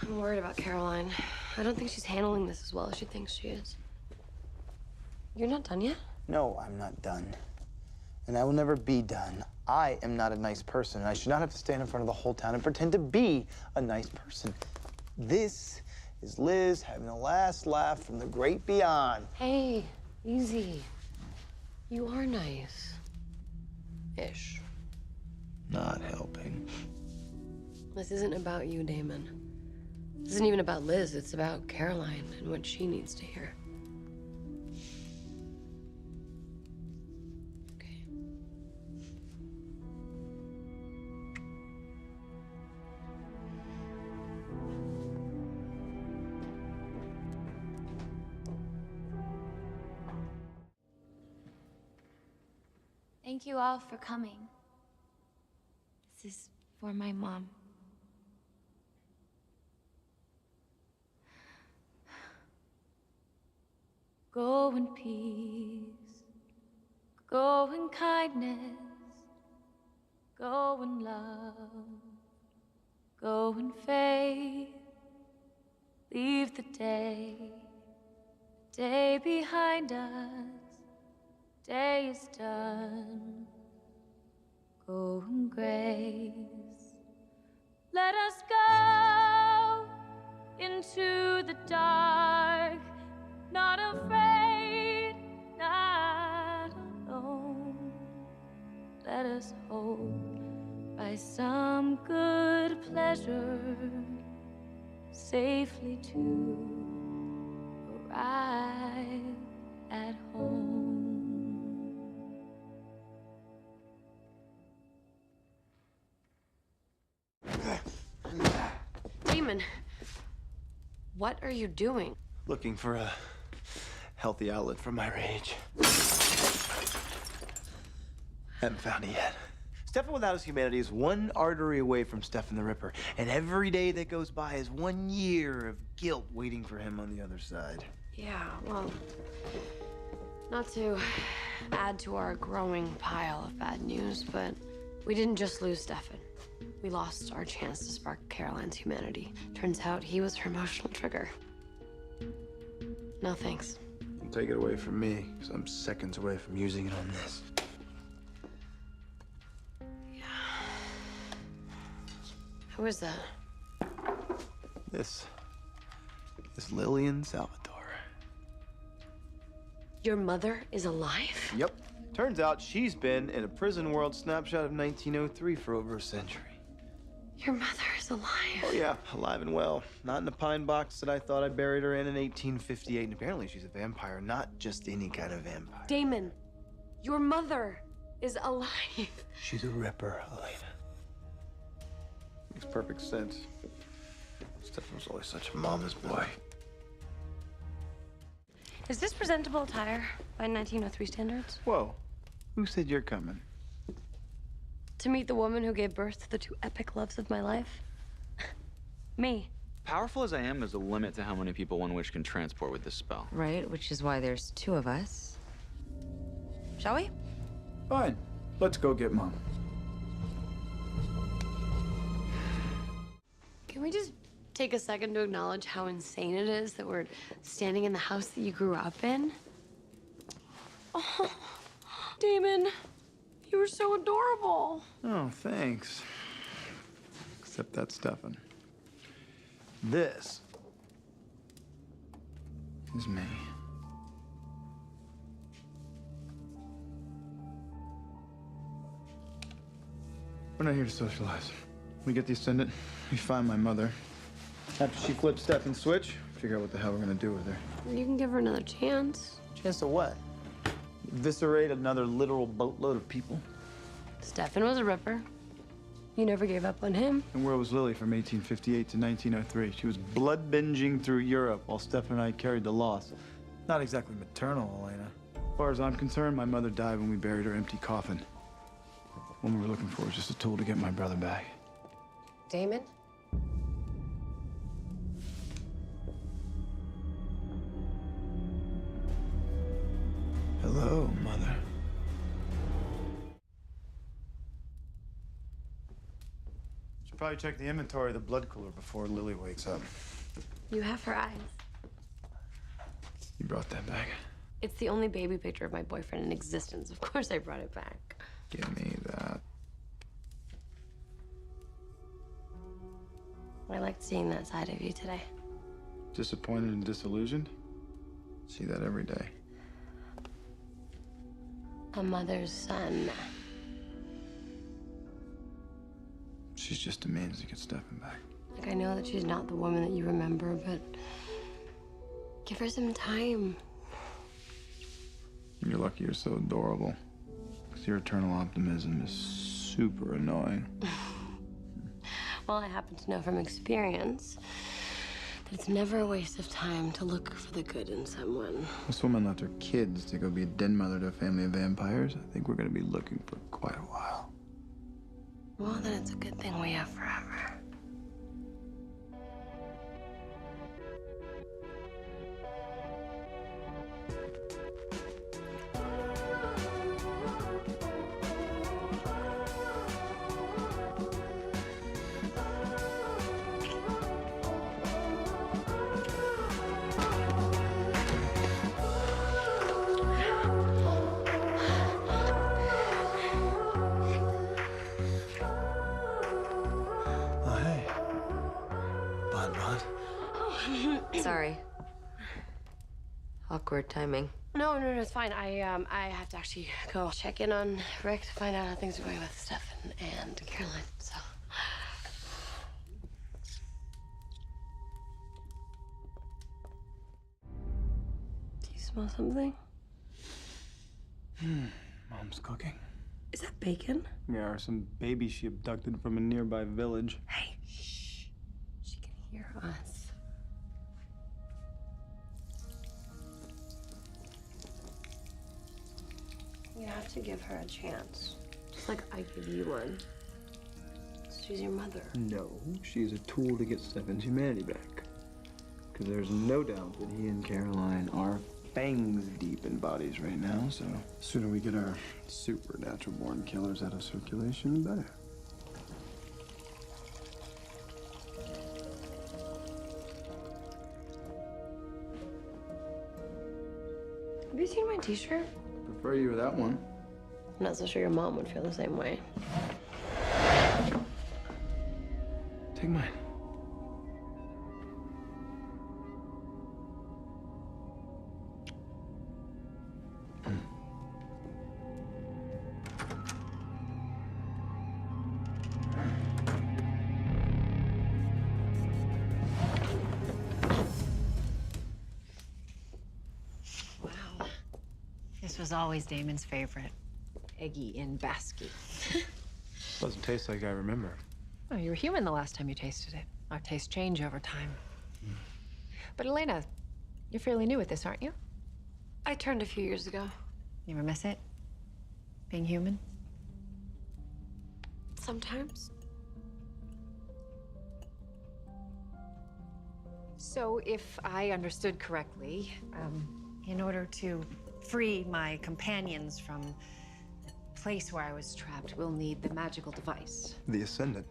I'm worried about Caroline. I don't think she's handling this as well as she thinks she is. You're not done yet? No, I'm not done. And I will never be done. I am not a nice person, and I should not have to stand in front of the whole town and pretend to be a nice person. This is Liz having the last laugh from the great beyond. Hey, easy. You are nice. Ish. Not helping. This isn't about you, Damon. This isn't even about Liz. It's about Caroline and what she needs to hear. Okay. Thank you all for coming. This is for my mom. Go in peace, go in kindness, go in love, go in faith. Leave the day behind us. Day is done. Go in grace. Let us go into the dark. Not afraid, not alone. Let us hope by some good pleasure safely to arrive at home. Damon, what are you doing? Looking for a healthy outlet for my rage. Haven't found it yet. Stefan without his humanity is one artery away from Stefan the Ripper, and every day that goes by is 1 year of guilt waiting for him on the other side. Yeah, well, not to add to our growing pile of bad news, but we didn't just lose Stefan. We lost our chance to spark Caroline's humanity. Turns out he was her emotional trigger. No thanks. Don't take it away from me, because I'm seconds away from using it on this. Yeah. Who is that? This Lillian Salvatore. Your mother is alive? Yep. Turns out she's been in a prison world snapshot of 1903 for over a century. Your mother is alive? Oh yeah, alive and well. Not in the pine box that I thought I buried her in 1858. And apparently she's a vampire, not just any kind of vampire. Damon, Your mother is alive. She's a ripper, Elena. Makes perfect sense. Stefan was always such a mama's boy. Is this presentable attire by 1903 standards? Whoa. Who said you're coming? To meet the woman who gave birth to the two epic loves of my life? Me. Powerful as I am, there's a limit to how many people one wish can transport with this spell. Right, which is why there's two of us. Shall we? Fine. Let's go get Mom. Can we just take a second to acknowledge how insane it is that we're standing in the house that you grew up in? Oh, Damon, you were so adorable. Oh, thanks. Except that's Stefan. This is me. We're not here to socialize. We get the Ascendant, we find my mother. After she flips Stefan's switch, figure out what the hell we're gonna do with her. You can give her another chance. Chance to what? Eviscerate another literal boatload of people? Stefan was a ripper. You never gave up on him. And where was Lily from 1858 to 1903? She was blood binging through Europe while Stefan and I carried the loss. Not exactly maternal, Elena. As far as I'm concerned, my mother died when we buried her empty coffin. What we were looking for was just a tool to get my brother back. Damon? Hello, Mother. Should probably check the inventory of the blood cooler before Lily wakes up. You have her eyes. You brought that back? It's the only baby picture of my boyfriend in existence. Of course I brought it back. Give me that. I liked seeing that side of you today. Disappointed and disillusioned? See that every day. A mother's son. She's just a means to get Stefan back. Like, I know that she's not the woman that you remember, but give her some time. You're lucky you're so adorable. Because your eternal optimism is super annoying. Well, I happen to know from experience that it's never a waste of time to look for the good in someone. This woman left her kids to go be a den mother to a family of vampires. I think we're gonna be looking for quite a while. Well, then it's a good thing we have forever. Sorry. Awkward timing. No, it's fine. I have to actually go check in on Rick to find out how things are going with Stefan and Caroline, so. Do you smell something? Mom's cooking. Is that bacon? Yeah, or some baby she abducted from a nearby village. Hey, shh. She can hear us. You have to give her a chance. Just like I give you one. She's your mother. No, she is a tool to get Stefan's humanity back. Because there's no doubt that he and Caroline are fangs deep in bodies right now, so the sooner we get our supernatural born killers out of circulation, the better. Have you seen my t-shirt? Prefer you without one. I'm not so sure your mom would feel the same way. Take mine. This was always Damon's favorite. Eggy in Basque. Doesn't taste like I remember. Oh, you were human the last time you tasted it. Our tastes change over time. But Elena, you're fairly new at this, aren't you? I turned a few years ago. You ever miss it? Being human? Sometimes. So, if I understood correctly, in order to free my companions from the place where I was trapped, we'll need the magical device. The Ascendant.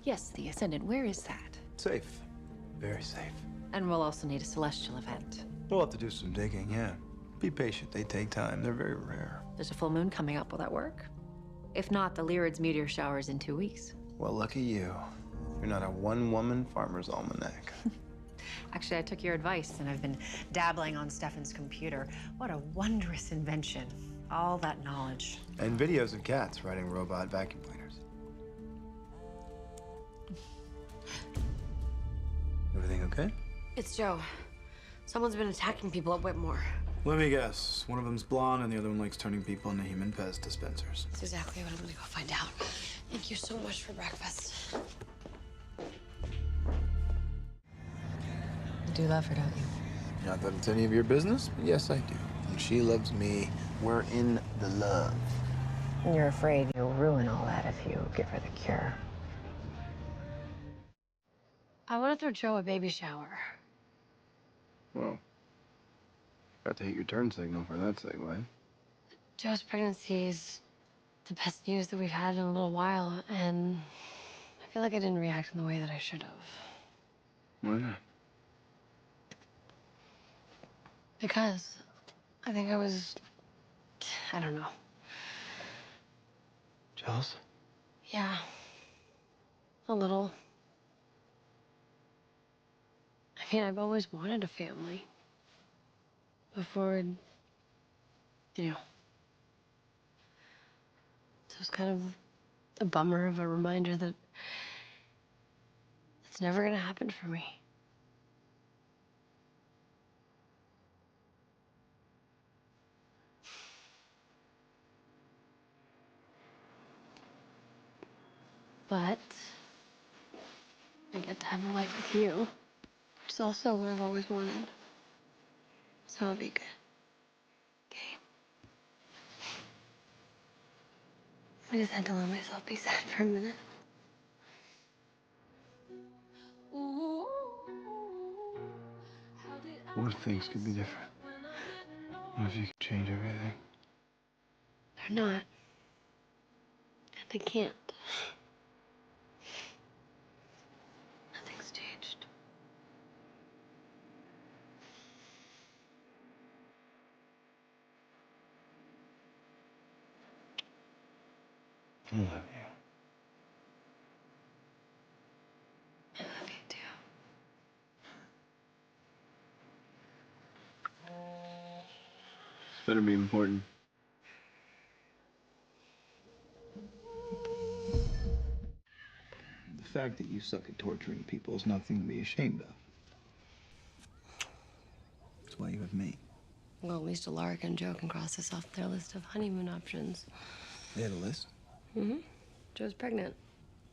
Yes, the Ascendant. Where is that? Safe. Very safe. And we'll also need a celestial event. We'll have to do some digging, yeah. Be patient. They take time. They're very rare. There's a full moon coming up. Will that work? If not, the Lyrid's meteor shower's in 2 weeks. Well, lucky you. You're not a one-woman farmer's almanac. Actually, I took your advice, and I've been dabbling on Stefan's computer. What a wondrous invention. All that knowledge. And videos of cats riding robot vacuum cleaners. Everything okay? It's Joe. Someone's been attacking people at Whitmore. Let me guess. One of them's blonde, and the other one likes turning people into human Pez dispensers. That's exactly what I'm gonna go find out. Thank you so much for breakfast. You do love her, don't you? Not that it's any of your business, but yes, I do. And she loves me. We're in the love. And you're afraid you'll ruin all that if you give her the cure. I want to throw Joe a baby shower. Well, got to hit your turn signal for that segue. Joe's pregnancy is the best news that we've had in a little while, and I feel like I didn't react in the way that I should have. Why not? Because I think I don't know. Jealous? Yeah. A little. I mean, I've always wanted a family. Before, you know. So it's kind of a bummer of a reminder that it's never gonna happen for me. But I get to have a life with you, which is also what I've always wanted. So it'll be good. Okay. I just had to let myself be sad for a minute. What if things could be different? What if you could change everything? They're not. And they can't. Nothing's changed. I love you. I love you too. This better be important. The fact that you suck at torturing people is nothing to be ashamed of. That's why you have me. Well, at least Alaric and Joe can cross this off their list of honeymoon options. They had a list? Mm-hmm. Joe's pregnant.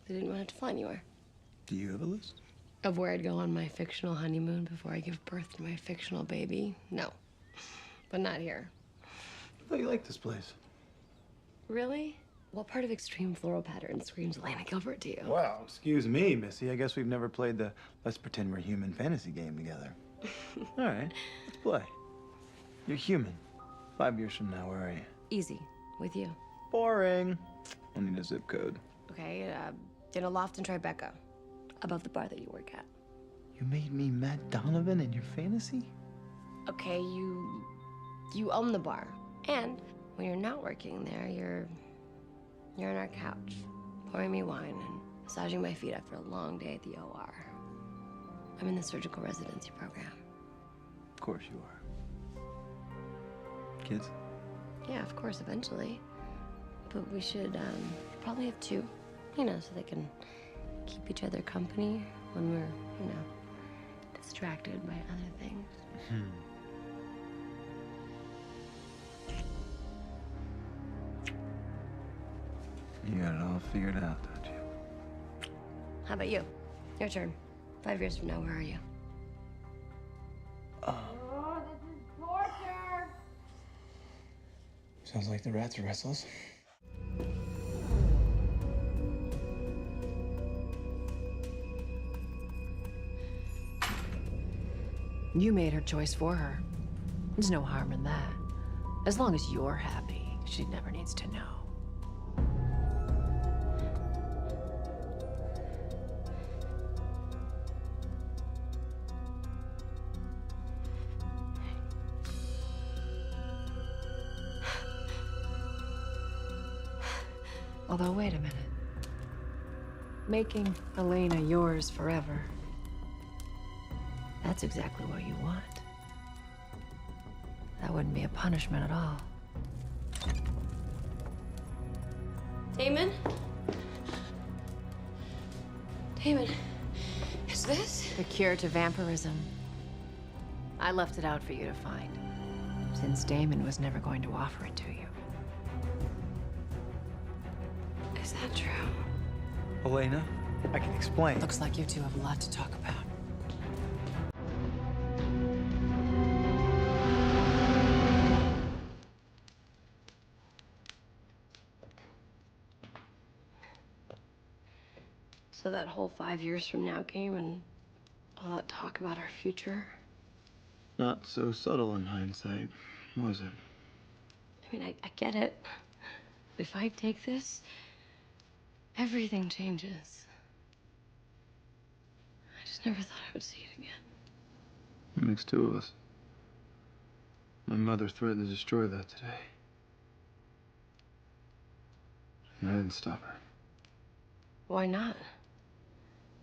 They didn't want it to fly anywhere. Do you have a list? Of where I'd go on my fictional honeymoon before I give birth to my fictional baby? No. But not here. I thought you liked this place. Really? What part of extreme floral patterns screams Elenagilbert to you? Wow, excuse me, Missy. I guess we've never played the let's pretend we're human fantasy game together. All right, let's play. You're human. 5 years from now, where are you? Easy. With you. Boring. I need a zip code. Okay, in a loft in Tribeca. Above the bar that you work at. You made me Matt Donovan in your fantasy? Okay, you own the bar. And when you're not working there, you're on our couch, pouring me wine and massaging my feet after a long day at the OR. I'm in the surgical residency program. Of course you are. Kids? Yeah, of course, eventually. But we should probably have 2, you know, so they can keep each other company when we're, you know, distracted by other things. You got it all figured out, don't you? How about you? Your turn. 5 years from now, where are you? Oh, this is torture. Sounds like the rats are restless. You made her choice for her. There's no harm in that. As long as you're happy, she never needs to know. Although, wait a minute. Making Elena yours forever, that's exactly what you want. That wouldn't be a punishment at all. Damon? Damon, is this? The cure to vampirism. I left it out for you to find, since Damon was never going to offer it to you. Is that true? Elena, I can explain. Looks like you two have a lot to talk about. So that whole 5 years from now game and all that talk about our future? Not so subtle in hindsight, was it? I mean, I get it. If I take this, everything changes. I just never thought I would see it again. It makes two of us. My mother threatened to destroy that today. And I didn't stop her. Why not?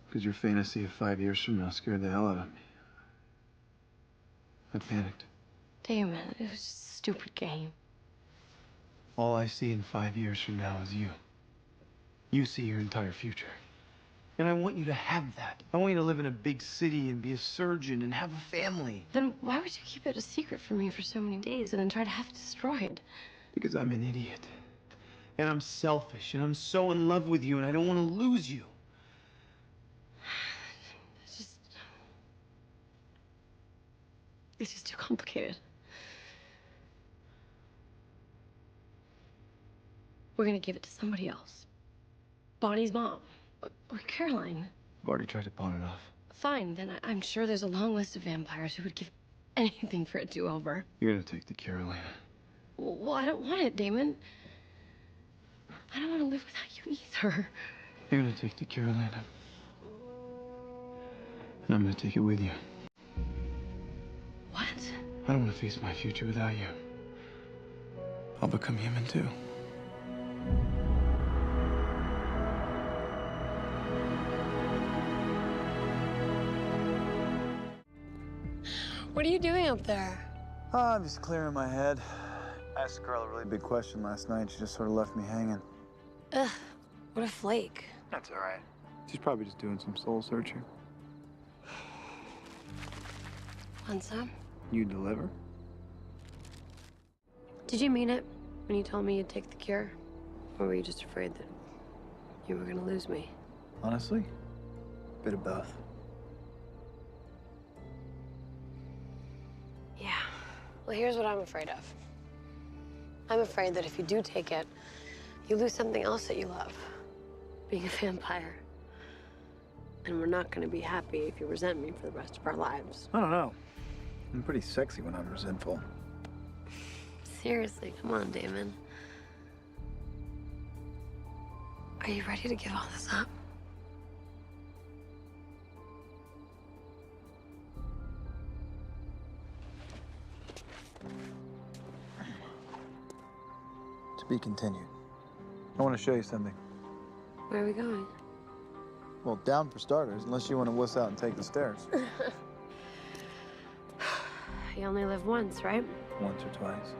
Because your fantasy of 5 years from now scared the hell out of me. I panicked. Damon, it was just a stupid game. All I see in 5 years from now is you. You see your entire future. And I want you to have that. I want you to live in a big city and be a surgeon and have a family. Then why would you keep it a secret from me for so many days and then try to have it destroyed? Because I'm an idiot. And I'm selfish. And I'm so in love with you and I don't want to lose you. It's just too complicated. We're gonna give it to somebody else. Bonnie's mom. Or Caroline. I've already tried to pawn it off. Fine, then I'm sure there's a long list of vampires who would give anything for a do-over. You're gonna take the cure, Elena. Well, I don't want it, Damon. I don't want to live without you either. You're gonna take the cure, Elena. And I'm gonna take it with you. What? I don't want to face my future without you. I'll become human too. What are you doing up there? Oh, I'm just clearing my head. I asked the girl a really big question last night. She just sort of left me hanging. Ugh, what a flake. That's all right. She's probably just doing some soul searching. Want some? You deliver? Did you mean it when you told me you'd take the cure? Or were you just afraid that you were gonna lose me? Honestly, a bit of both. Yeah. Well, here's what I'm afraid of. I'm afraid that if you do take it, you lose something else that you love. Being a vampire. And we're not gonna be happy if you resent me for the rest of our lives. I don't know. I'm pretty sexy when I'm resentful. Seriously, come on, Damon. Are you ready to give all this up? To be continued. I want to show you something. Where are we going? Well, down for starters, unless you want to wuss out and take the stairs. You only live once, right? Once or twice.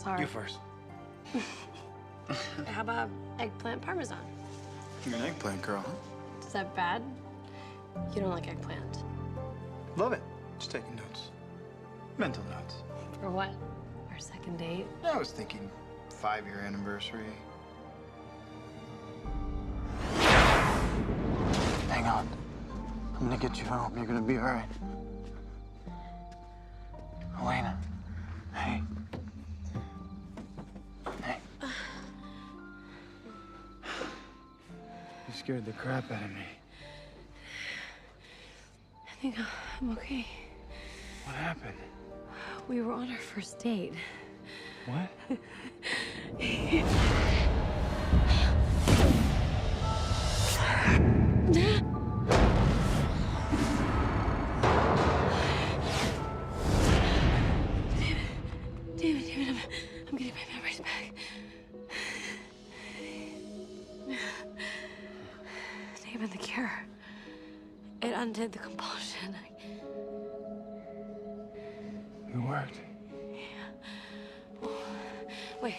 sorry. You first. How about eggplant parmesan? You're an eggplant girl, huh? Is that bad? You don't like eggplant. Love it. Just taking notes. Mental notes. For what? Our second date? I was thinking 5-year anniversary. Hang on. I'm gonna get you home. You're gonna be all right. Elena. Hey. Hey. You scared the crap out of me. I think I'm okay. What happened? We were on our first date. What? David, I'm getting my memories back. David, the cure. It undid the compulsion. It worked. Yeah. Wait.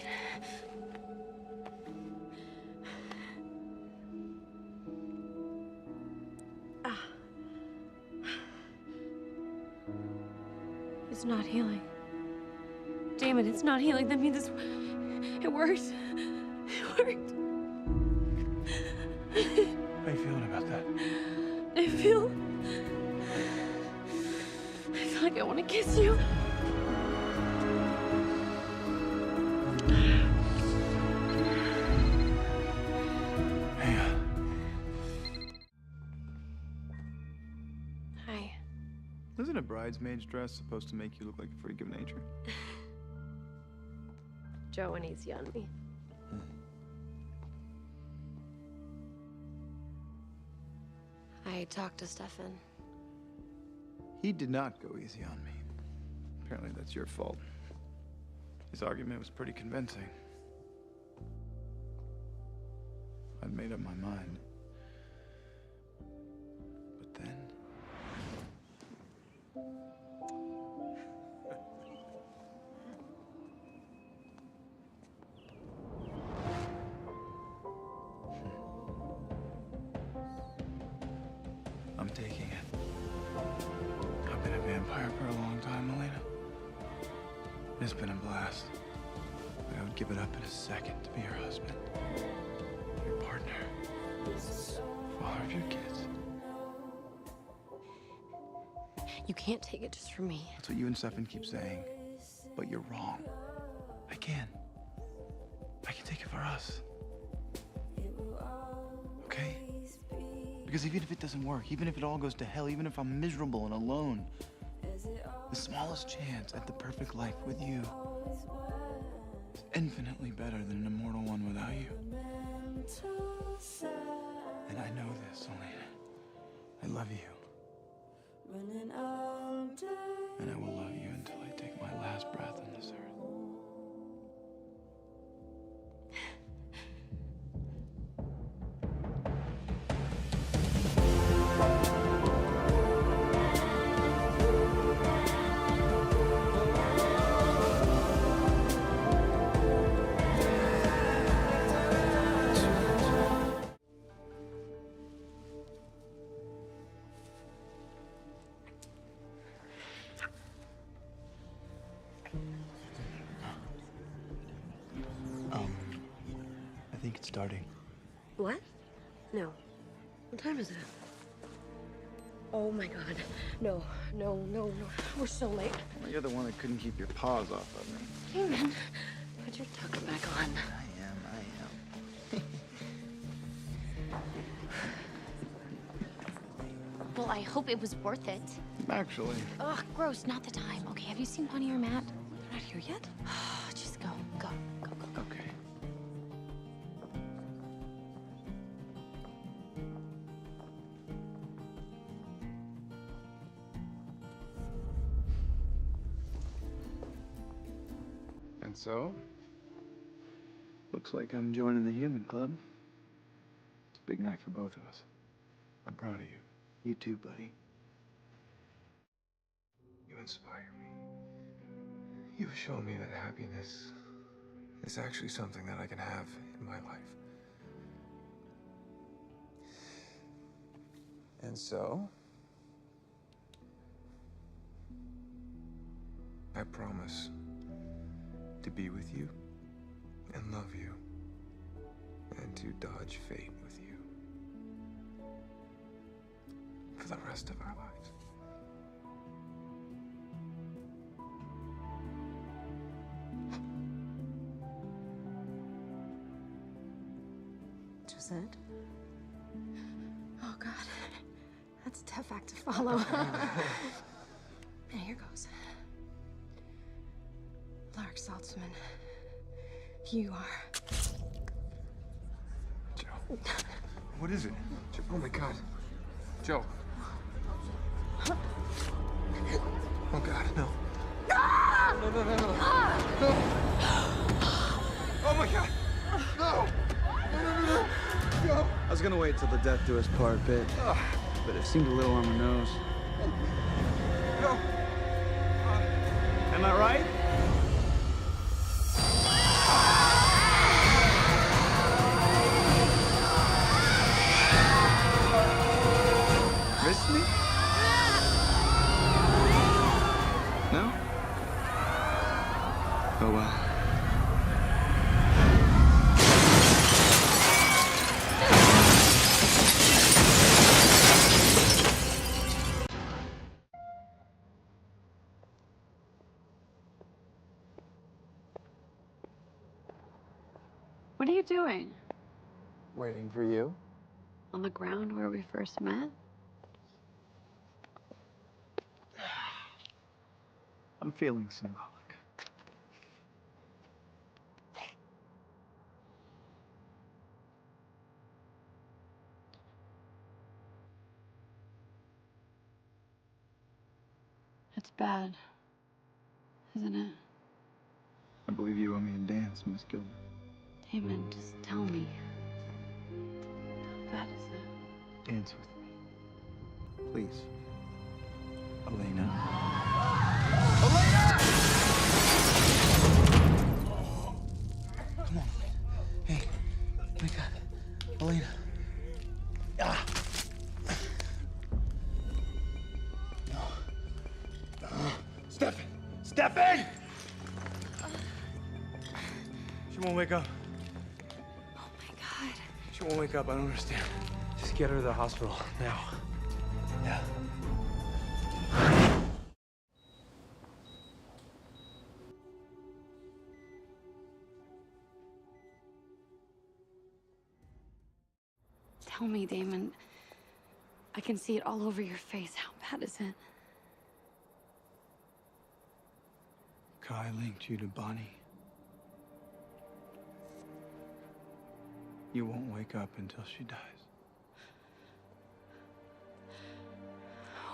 It's not healing. Damn it, it's not healing. That means it worked. It worked. How you feeling about that? I feel like I want to kiss you. Hang on. Hi. Isn't a bridesmaid's dress supposed to make you look like a freak of nature? Joe went easy on me. I talked to Stefan. He did not go easy on me. Apparently that's your fault. His argument was pretty convincing. I'd made up my mind. But then... I'm taking it. I've been a vampire for a long time, Elena. It's been a blast. But I would give it up in a second to be your husband, your partner, father of your kids. You can't take it just from me. That's what you and Stefan keep saying. But you're wrong. I can. I can take it for us. Okay? Because even if it doesn't work, even if it all goes to hell, even if I'm miserable and alone, the smallest chance at the perfect life with you is infinitely better than an immortal one without you. And I know this, Elena. I love you. And I will love you until I take my last breath on this earth. I think it's starting. What? No. What time is it? Oh my god. No. We're so late. Well, you're the one that couldn't keep your paws off of me. Damon, put your tucker back on. I am. Well, I hope it was worth it. Actually. Ugh, gross, not the time. Okay, have you seen Bunny or Matt? They're not here yet? Just go. Okay. And so? Looks like I'm joining the human club. It's a big night for both of us. I'm proud of you. You too, buddy. You inspire me. You've shown me that happiness is actually something that I can have in my life. And so, I promise to be with you and love you and to dodge fate with you for the rest of our lives. Just it? Oh, God. That's a tough act to follow. And here goes. Lark Saltzman, you are... Joe. What is it? Joe, oh, my God. Joe. Oh, God, no. No, no, no, no. No. Oh, my God. No. No, no, no, no. No. I was gonna wait till the death do us part bit, but it seemed a little on the nose. No. Am I right? Miss me? No? Oh, well. What are you doing? Waiting for you. On the ground where we first met? I'm feeling symbolic. It's bad, isn't it? I believe you owe me a dance, Miss Gilbert. Damon, just tell me. How bad is it? Dance with me. Please. Elena. Come on. Hey, wake up. Elena. Ah. No. Stefan! Stefan! She won't wake up. Oh my God. She won't wake up. I don't understand. Just get her to the hospital now. Yeah. Tell me, Damon. I can see it all over your face. How bad is it? Kai linked you to Bonnie. You won't wake up until she dies.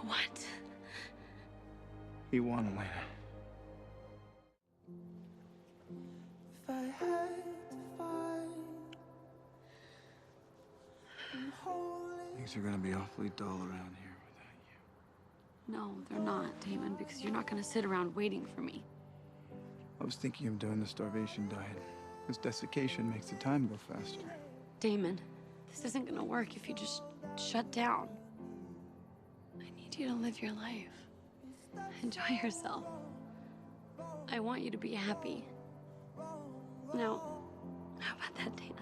What? He won, Elena. If I had to find Things are gonna be awfully dull around here without you. No, they're not, Damon, because you're not gonna sit around waiting for me. I was thinking of doing the starvation diet. This desiccation makes the time go faster. Damon, this isn't gonna work if you just shut down. I need you to live your life. Enjoy yourself. I want you to be happy. Now, how about that dance?